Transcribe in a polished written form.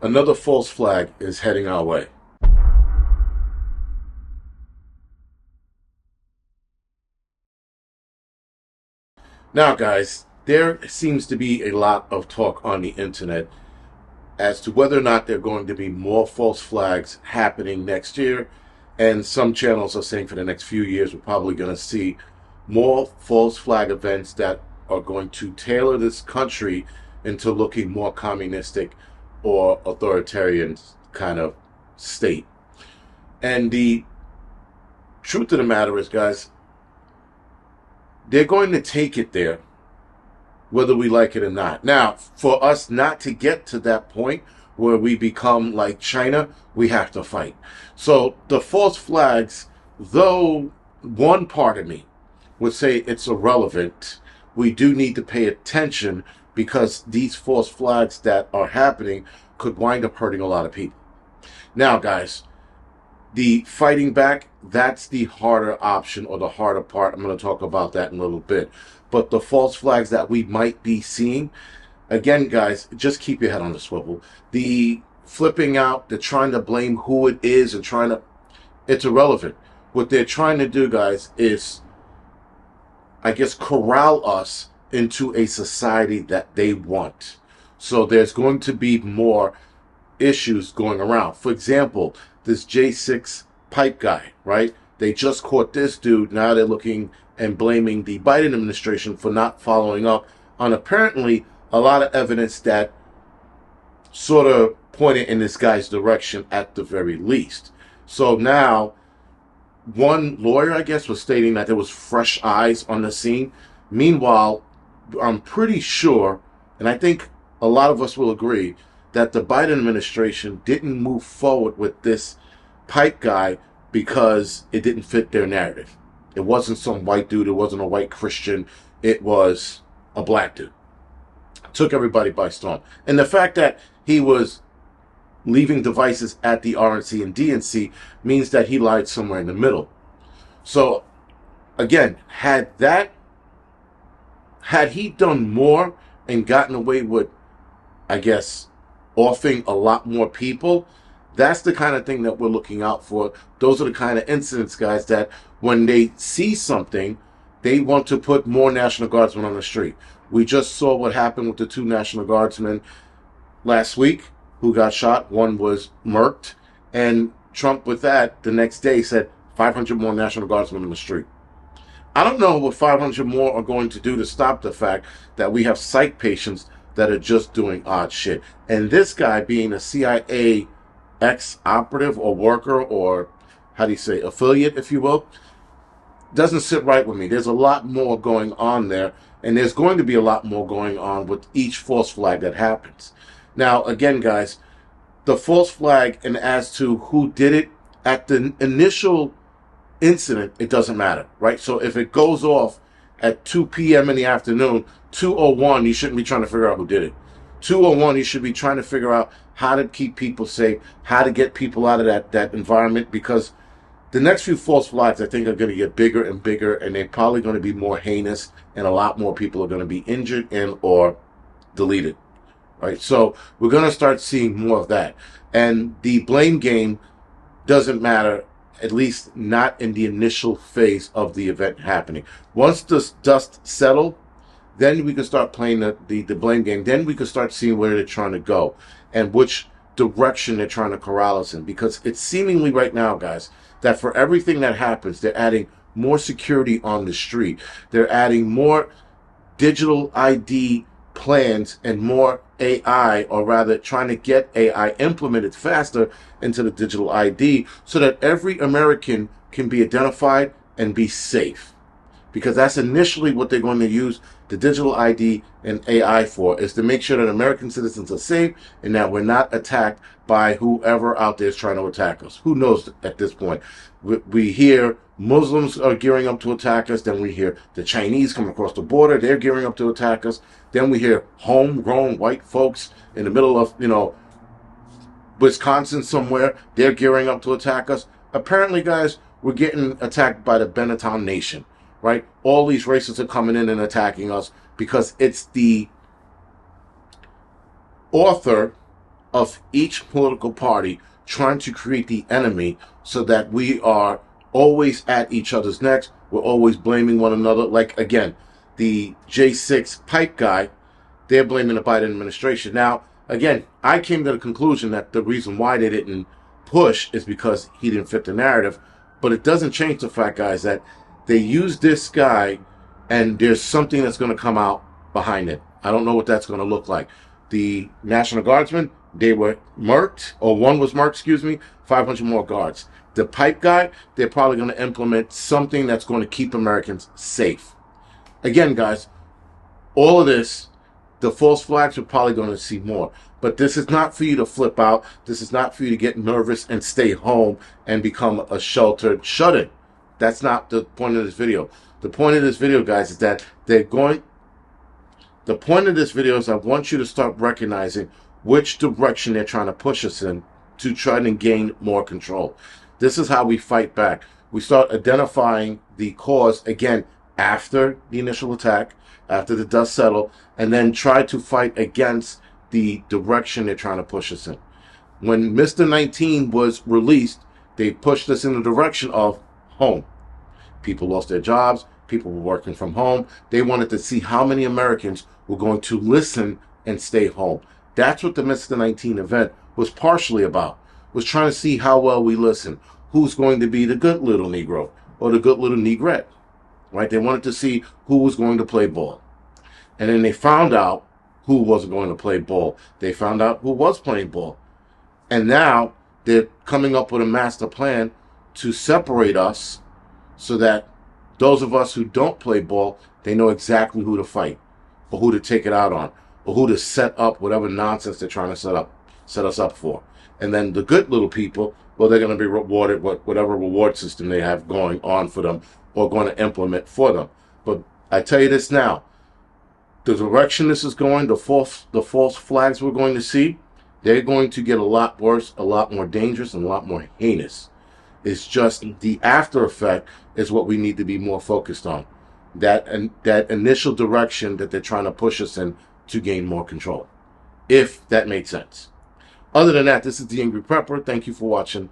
Another false flag is heading our way. Now, guys, there seems to be a lot of talk on the internet as to whether or not there are going to be more false flags happening next year. And some channels are saying for the next few years, we're probably going to see more false flag events that are going to tailor this country into looking more communistic or authoritarian kind of state. And the truth of the matter is, guys, they're going to take it there, whether we like it or not. Now, for us not to get to that point where we become like China, we have to fight. So the false flags, though one part of me would say it's irrelevant, we do need to pay attention because these false flags that are happening could wind up hurting a lot of people. Now, guys, the fighting back, that's the harder option or the harder part. I'm going to talk about that in a little bit. But the false flags that we might be seeing, again, guys, just keep your head on the swivel. The flipping out, the trying to blame who it is and it's irrelevant. What they're trying to do, guys, is, I guess, corral us into a society that they want. So there's going to be more issues going around. For example, this J6 pipe guy, right? They just caught this dude. Now they're looking and blaming the Biden administration for not following up on apparently a lot of evidence that sort of pointed in this guy's direction at the very least. So now, one lawyer, I guess, was stating that there was fresh eyes on the scene. Meanwhile, I'm pretty sure, and I think a lot of us will agree, that the Biden administration didn't move forward with this pipe guy because it didn't fit their narrative. It wasn't some white dude. It wasn't a white Christian. It was a black dude. Took everybody by storm. And the fact that he was leaving devices at the RNC and DNC means that he lied somewhere in the middle. So, again, had he done more and gotten away with, I guess, offing a lot more people, that's the kind of thing that we're looking out for. Those are the kind of incidents, guys, that when they see something, they want to put more National Guardsmen on the street. We just saw what happened with the 2 National Guardsmen last week who got shot. One was murked. And Trump, with that, the next day said 500 more National Guardsmen on the street. I don't know what 500 more are going to do to stop the fact that we have psych patients that are just doing odd shit. And this guy, being a CIA ex-operative or worker or, how do you say, affiliate, if you will, doesn't sit right with me. There's a lot more going on there, and there's going to be a lot more going on with each false flag that happens. Now, again, guys, the false flag, and as to who did it, at the initial incident, it doesn't matter, right? So if it goes off at 2 p.m. in the afternoon, 2:01, you shouldn't be trying to figure out who did it. 2:01, you should be trying to figure out how to keep people safe, how to get people out of that environment, because the next few false flags, I think, are going to get bigger and bigger, and they're probably going to be more heinous, and a lot more people are going to be injured and or deleted, right? So we're going to start seeing more of that. And the blame game doesn't matter, at least not in the initial phase of the event happening. Once the dust settles, then we can start playing the blame game. Then we can start seeing where they're trying to go and which direction they're trying to corral us in. Because it's seemingly right now, guys, that for everything that happens, they're adding more security on the street. They're adding more digital ID plans and more AI, or rather trying to get AI implemented faster into the digital ID so that every American can be identified and be safe. Because that's initially what they're going to use the digital ID and AI for, is to make sure that American citizens are safe and that we're not attacked by whoever out there is trying to attack us. Who knows at this point? We hear Muslims are gearing up to attack us. Then we hear the Chinese come across the border. They're gearing up to attack us. Then we hear homegrown white folks in the middle of, Wisconsin somewhere. They're gearing up to attack us. Apparently, guys, we're getting attacked by the Benetton Nation. Right? All these racists are coming in and attacking us because it's the author of each political party trying to create the enemy so that we are always at each other's necks. We're always blaming one another. Like, again, the J6 pipe guy, they're blaming the Biden administration. Now, again, I came to the conclusion that the reason why they didn't push is because he didn't fit the narrative. But it doesn't change the fact, guys, that they used this guy and there's something that's going to come out behind it. I don't know what that's going to look like. The National Guardsmen, they were murked, or one was murked, 500 more guards. The pipe guy, they're probably going to implement something that's going to keep Americans safe. Again, guys, all of this, the false flags, we're probably going to see more. But this is not for you to flip out. This is not for you to get nervous and stay home and become a sheltered shut-in. That's not the point of this video. The point of this video, guys, is that the point of this video is I want you to start recognizing which direction they're trying to push us in to try to gain more control. This is how we fight back. We start identifying the cause, again, after the initial attack, after the dust settled, and then try to fight against the direction they're trying to push us in. When Mr. 19 was released, they pushed us in the direction of home. People lost their jobs. People were working from home. They wanted to see how many Americans were going to listen and stay home. That's what the Mr. 19 event was partially about, was trying to see how well we listen. Who's going to be the good little Negro or the good little Negrette, right? They wanted to see who was going to play ball. And then they found out who wasn't going to play ball. They found out who was playing ball. And now they're coming up with a master plan to separate us so that those of us who don't play ball, they know exactly who to fight or who to take it out on or who to set up whatever nonsense they're trying to set us up for. And then the good little people, well, they're going to be rewarded with whatever reward system they have going on for them or going to implement for them. But I tell you this now, the direction this is going, the false flags we're going to see, they're going to get a lot worse, a lot more dangerous, and a lot more heinous. It's just the after effect is what we need to be more focused on. That initial direction that they're trying to push us in to gain more control. If that made sense. Other than that, this is the Angry Prepper. Thank you for watching.